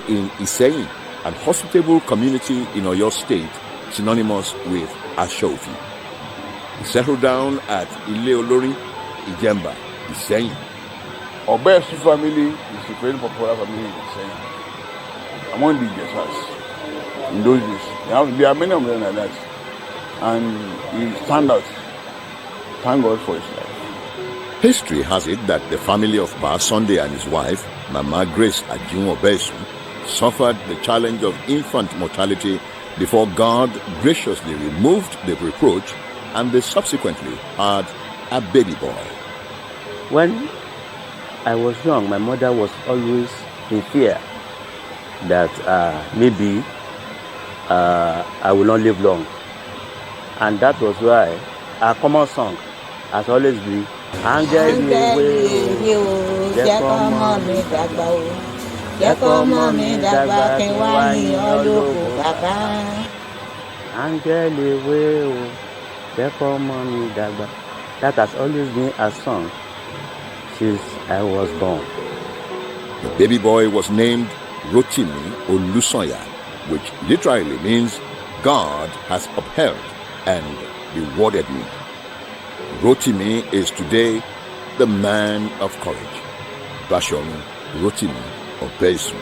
in Iseyin, an hospitable community in Oyo State, synonymous with Ashofi. He settled down at Ile Olori, Ijemba, Iseyin. Obesu family is a very popular family in Iseyin, among the Jesas in those days. There are many of them like that. And he stand out. Thank God for his life. History has it that the family of Pa Sunday and his wife, Mama Grace Ajun Obesu, suffered the challenge of infant mortality before God graciously removed the reproach, and they subsequently had a baby boy. When I was young, my mother was always in fear that maybe I will not live long. And that was why our common song has always been Angel That has always been a song since I was born. The baby boy was named Rotimi Olusoya, which literally means God has upheld and rewarded me. Rotimi is today the man of courage. Bashomu Rotimi Obesu.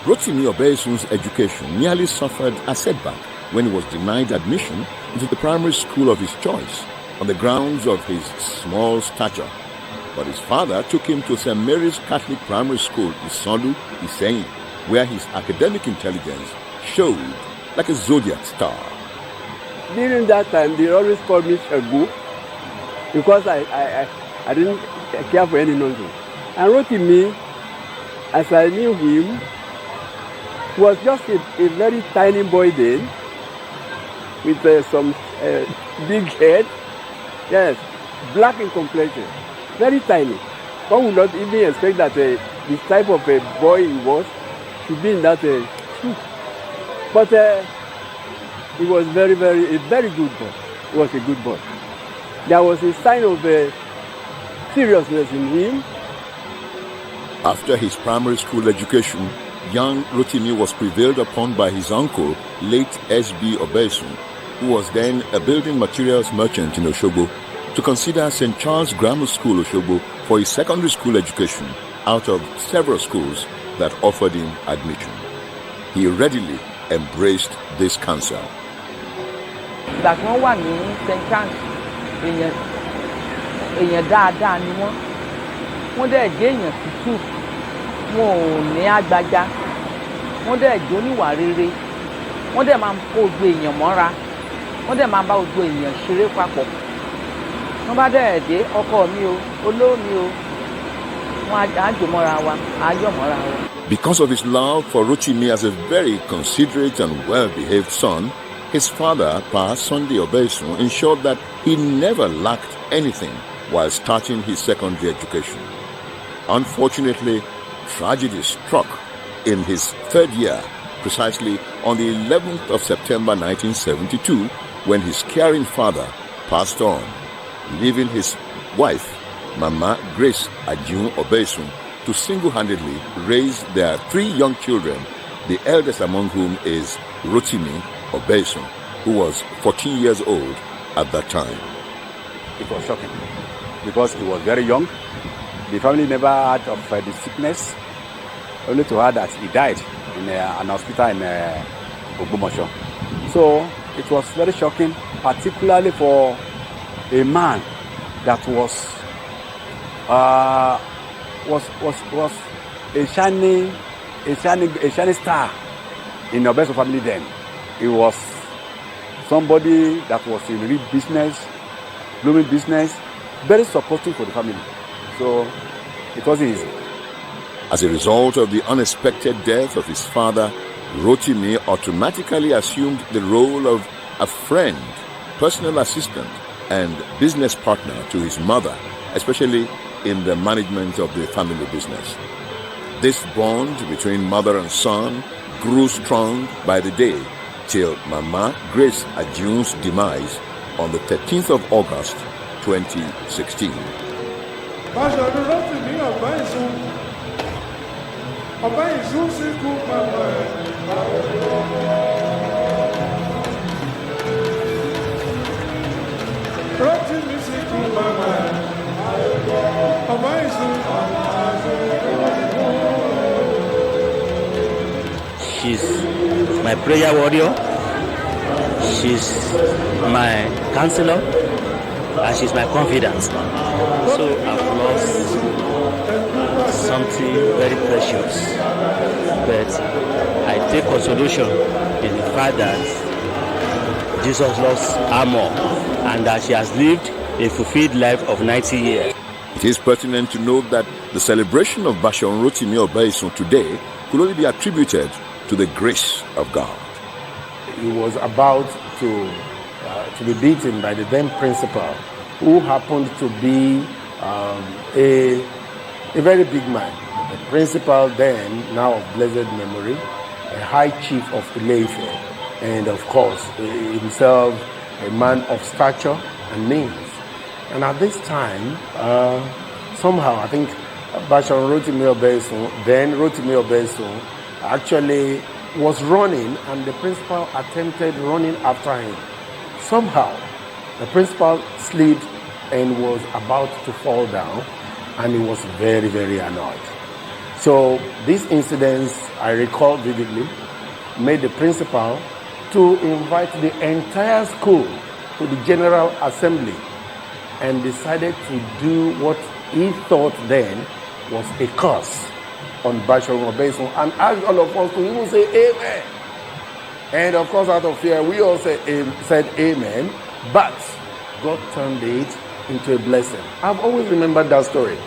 Rotimi Obesu's education nearly suffered a setback when he was denied admission into the primary school of his choice on the grounds of his small stature. But his father took him to St. Mary's Catholic Primary School in Isolu, Iseyin, where his academic intelligence showed like a zodiac star. During that time, they always called me Shegu because I didn't care for any nonsense. And Rotimi, as I knew him, was just a very tiny boy then, with some big head, yes, black in complexion, very tiny. One would not even expect that this type of a boy he was should be in that school. But he was a very good boy. He was a good boy. There was a sign of seriousness in him. After his primary school education, young Rotimi was prevailed upon by his uncle, late S.B. Obesu, who was then a building materials merchant in Osogbo, to consider St. Charles Grammar School, Osogbo, for his secondary school education out of several schools that offered him admission. He readily embraced this counsel. Ìgbà tí wọ́n wà ní St. Charles, èèyàn dáadáa ni wọ́n dẹ̀ jẹ́ èèyàn tútù. Wọn ò ní agbájá, wọ́n dẹ̀ jó níwà rere, wọ́n dẹ̀ máa ń kó ojú èèyàn mọ́ra, wọ́n dẹ̀ máa bá ojú èèyàn ṣeré papọ̀. Wọ́n bá dẹ̀ dé ọkọ mi o, olówó mi o, wọ́n á jò mọ́ra wa, á yọ̀ mọ́ra wa. Because of his love for Rotimi as a very considerate and well-behaved son, his father, Pa Sunday Obesu, ensured that he never lacked anything while starting his secondary education. Unfortunately, tragedy struck in his third year, precisely on the 11th of September 1972, when his caring father passed on, leaving his wife, Mama Grace Ajun Obesu, to single-handedly raise their three young children, the eldest among whom is Rotimi Obesu, who was 14 years old at that time. It was shocking because he was very young. The family never heard of the sickness, only to hear that he died in an hospital in Ogbomoso. So it was very shocking, particularly for a man that was a shining star in the Obesu family then. He was somebody that was in real business, blooming business, very supportive for the family. So it wasn't easy. As a result of the unexpected death of his father, Rotimi automatically assumed the role of a friend, personal assistant, and business partner to his mother, especially in the management of the family business. This bond between mother and son grew strong by the day till Mama Grace Ajun's demise on the 13th of August, 2016. She's my prayer warrior, she's my counselor, and she's my confidence. So I've lost something very precious, but I take consolation in the fact that Jesus lost her more, and that she has lived a fulfilled life of 90 years. It is pertinent to note that the celebration of Bashorun Rotimi Obeyesun today could only be attributed to the grace of God. He was about to be beaten by the then principal, who happened to be a very big man. The principal then, now of blessed memory, a high chief of Ileife, and of course himself a man of stature and means. And at this time, somehow I think Bashorun Rotimi Obeyesun, then Rotimi Obeyesun, actually was running, and the principal attempted running after him. Somehow, the principal slipped and was about to fall down, and he was very, very annoyed. So these incidents, I recall vividly, made the principal to invite the entire school to the General Assembly and decided to do what he thought then was a curse on Bashorun Obeyesun, and asked all of us to even say amen. And of course, out of fear, we all said amen, but God turned it into a blessing. I've always remembered that story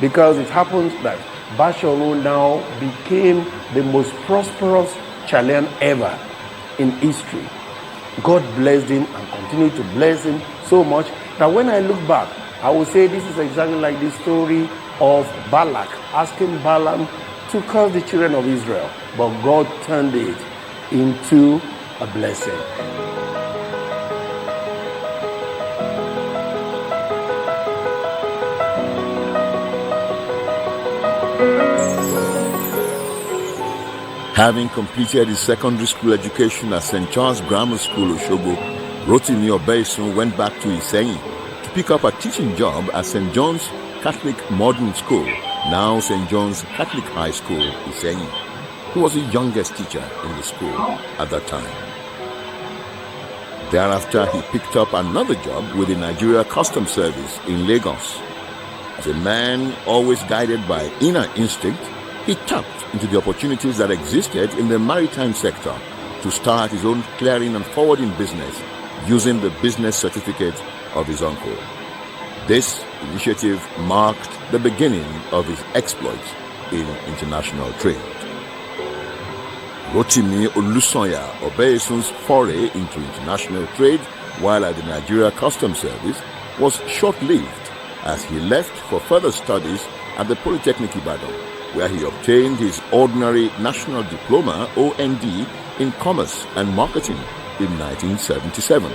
because it happened that Bashorun now became the most prosperous Chilean ever in history. God blessed him and continued to bless him so much that when I look back, I will say this is exactly like the story of Balak asking Balaam to curse the children of Israel, but God turned it into a blessing. Having completed his secondary school education at St. Charles Grammar School, Osogbo, Rotimi Obeyesun went back to Iseyin to pick up a teaching job at St. John's Catholic Modern School, now St. John's Catholic High School, Iseyin. He was the youngest teacher in the school at that time. Thereafter, he picked up another job with the Nigeria Customs Service in Lagos. As a man always guided by inner instinct, he tapped into the opportunities that existed in the maritime sector to start his own clearing and forwarding business using the business certificate of his uncle. This initiative marked the beginning of his exploits in international trade. Rotimi Olusoya Obeyesun's foray into international trade while at the Nigeria Customs Service was short-lived as he left for further studies at the Polytechnic Ibadan, where he obtained his ordinary national diploma (OND) in commerce and marketing in 1977.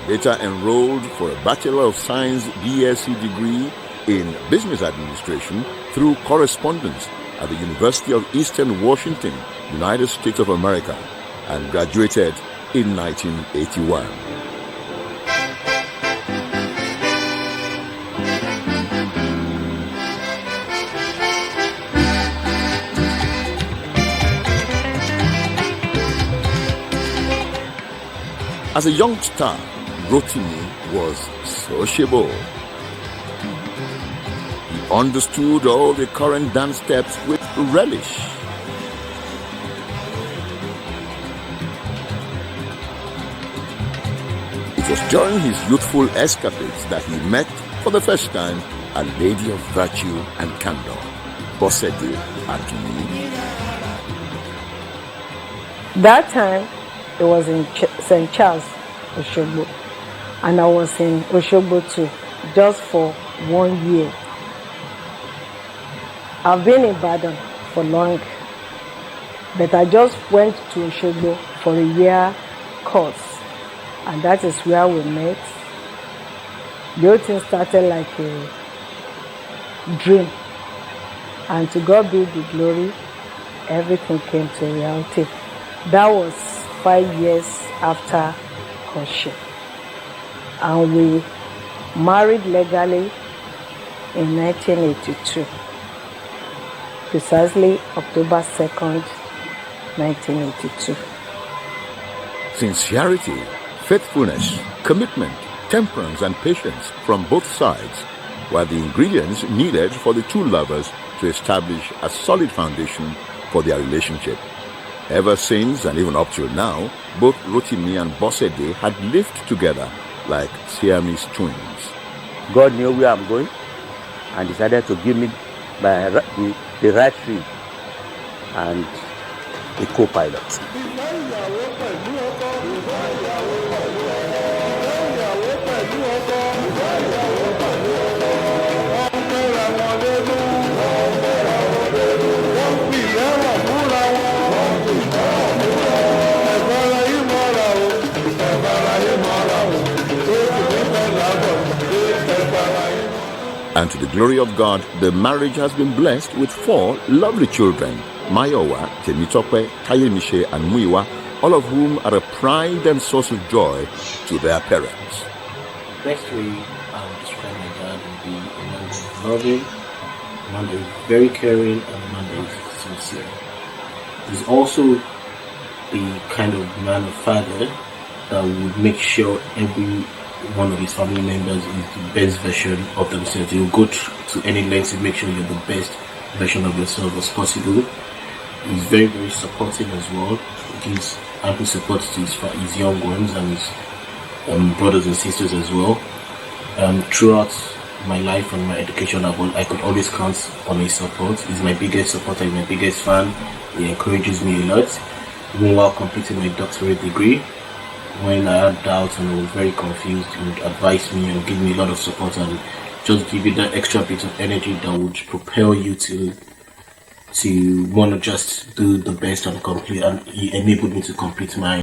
He later enrolled for a Bachelor of Science BSc degree in business administration through correspondence at the University of Eastern Washington, United States of America, and graduated in 1981. As a young star, Rotimi was sociable. He understood all the current dance steps with relish. It was during his youthful escapades that he met for the first time a lady of virtue and candor, Bosede Aduni. That time, it was in St. Charles, Oshogbo, and I was in Oshogbo too, just for 1 year. I've been in Ibadan for long, but I just went to Oshogbo for a year course, and that is where we met. The whole thing started like a dream, and to God be the glory, everything came to reality. That was 5 years after courtship, and we married legally in 1982, precisely October 2nd, 1982. Sincerity, faithfulness, commitment, temperance, and patience from both sides were the ingredients needed for the two lovers to establish a solid foundation for their relationship. Ever since, and even up till now, both Rotimi and Bosede had lived together like Siamese twins. God knew where I'm going and decided to give me the right tree and a co-pilot. And to the glory of God, the marriage has been blessed with 4 lovely children, Mayowa, Temitope, Tayemishe, and Muiwa, all of whom are a pride and source of joy to their parents. The best way I would describe my dad would be a man that is loving, a man that is very caring, and a man that is sincere. He's also the kind of man or father that would make sure every one of his family members is the best version of themselves. He will go to any lengths to make sure you're the best version of yourself as possible. He's very, very supportive as well. He gives ample support to his young ones and his brothers and sisters as well. Throughout my life and my education, I could always count on his support. He's my biggest supporter, he's my biggest fan. He encourages me a lot. Even while completing my doctorate degree, when I had doubts and I was very confused, he would advise me and give me a lot of support and just give you that extra bit of energy that would propel you to want to just do the best and complete. And he enabled me to complete my